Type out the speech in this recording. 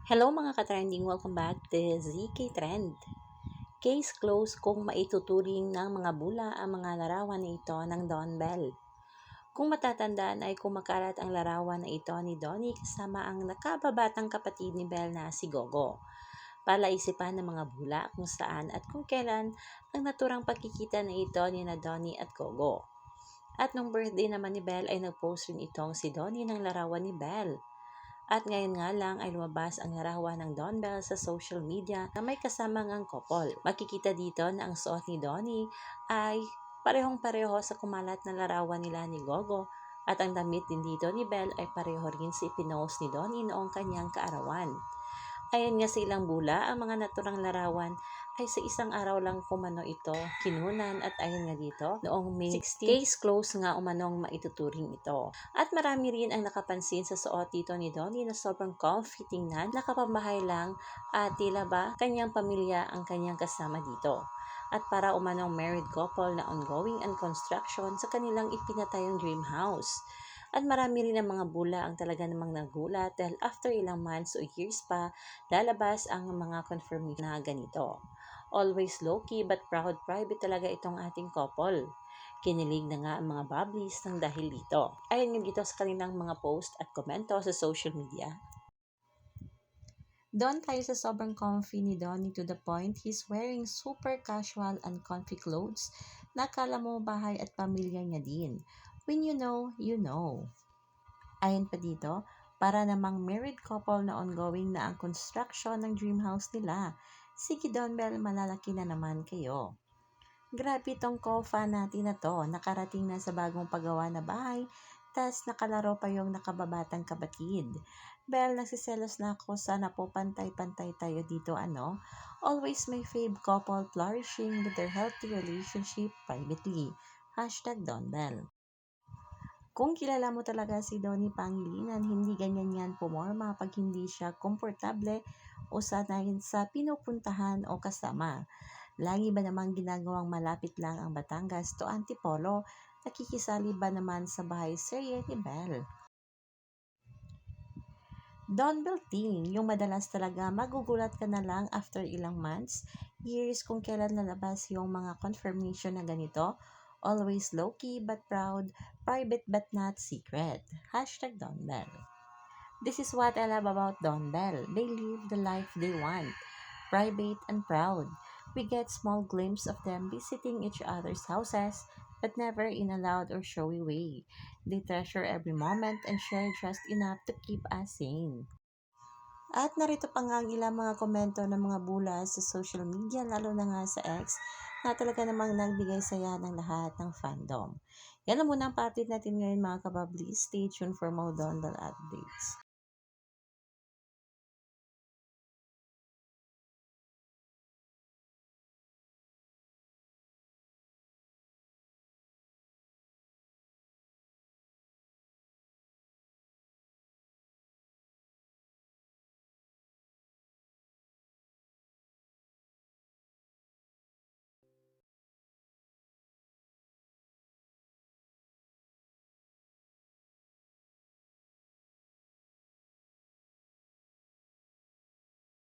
Hello mga ka-trending, welcome back to ZK Trend. Case closed kung maituturing ng mga bula ang mga larawan na ito ng Don Bell. Kung matatandaan ay kumakalat ang larawan na ito ni Donnie kasama ang nakababatang kapatid ni Bell na si Gogo. Palaisipan ng mga bula kung saan at kung kailan ang naturang pagkikita na ito ni na Donnie at Gogo. At nung birthday naman ni Bell ay nag-post rin itong si Donnie ng larawan ni Bell. At ngayon nga lang ay lumabas ang larawan ng Don Bell sa social media na may kasamang ang couple. Makikita dito na ang suot ni Donnie ay parehong-pareho sa kumalat na larawan nila ni Gogo at ang damit din dito ni Bell ay pareho rin sa ipinost ni Donnie noong kanyang kaarawan. Ayon nga sa ilang bula, ang mga naturang larawan ay sa isang araw lang kumano ito kinunan at ayon nga dito, noong May 16, case close nga umanong maituturing ito. At marami rin ang nakapansin sa suot dito ni Donnie na sobrang comfy tingnan, nakapambahay lang at tila ba kanyang pamilya ang kanyang kasama dito. At para umanong married couple na ongoing ang construction sa kanilang ipinatayong dream house. At marami rin ang mga bula ang talaga namang nagulat dahil after ilang months o years pa, lalabas ang mga confirmation na ganito. Always low-key but proud private talaga itong ating couple. Kinilig na nga ang mga bubblies ng dahil dito. Ayon nga dito sa kanilang mga post at komento sa social media. Doon tayo sa sobrang comfy ni Donnie to the point he's wearing super casual and comfy clothes na akala mo bahay at pamilya niya din. When you know, you know. Ayon pa dito, para namang married couple na ongoing na ang construction ng dream house nila. Sige Don Bell, malalaki na naman kayo. Grabe tong co-fan natin na to, nakarating na sa bagong paggawa na bahay, tas nakalaro pa yung nakababatang kapatid. Bell, nagsiselos na ako, sana po pantay-pantay tayo dito ano. Always my fave couple flourishing with their healthy relationship privately. #Don Bell. Kung kilala mo talaga si Donnie Pangilinan, hindi ganyan yan pumorma pag hindi siya komportable o sanayin sa pinupuntahan o kasama. Lagi ba namang ginagawang malapit lang ang Batangas to Antipolo? Nakikisali ba naman sa bahay serye ni Bell? Don Bell Team, yung madalas talaga magugulat ka na lang after ilang months, years kung kailan lalabas yung mga confirmation na ganito. Always low-key but proud, private but not secret. #Don Bell. This is what I love about Don Bell. They live the life they want. Private and proud. We get small glimpse of them visiting each other's houses, but never in a loud or showy way. They treasure every moment and share just enough to keep us sane. At narito pa nga ang ilang mga komento ng mga bula sa social media, lalo na nga sa X, na talaga namang nagbigay saya ng lahat ng fandom. Yan na muna ang update natin ngayon mga kababli. Stay tuned for more Don Bell updates.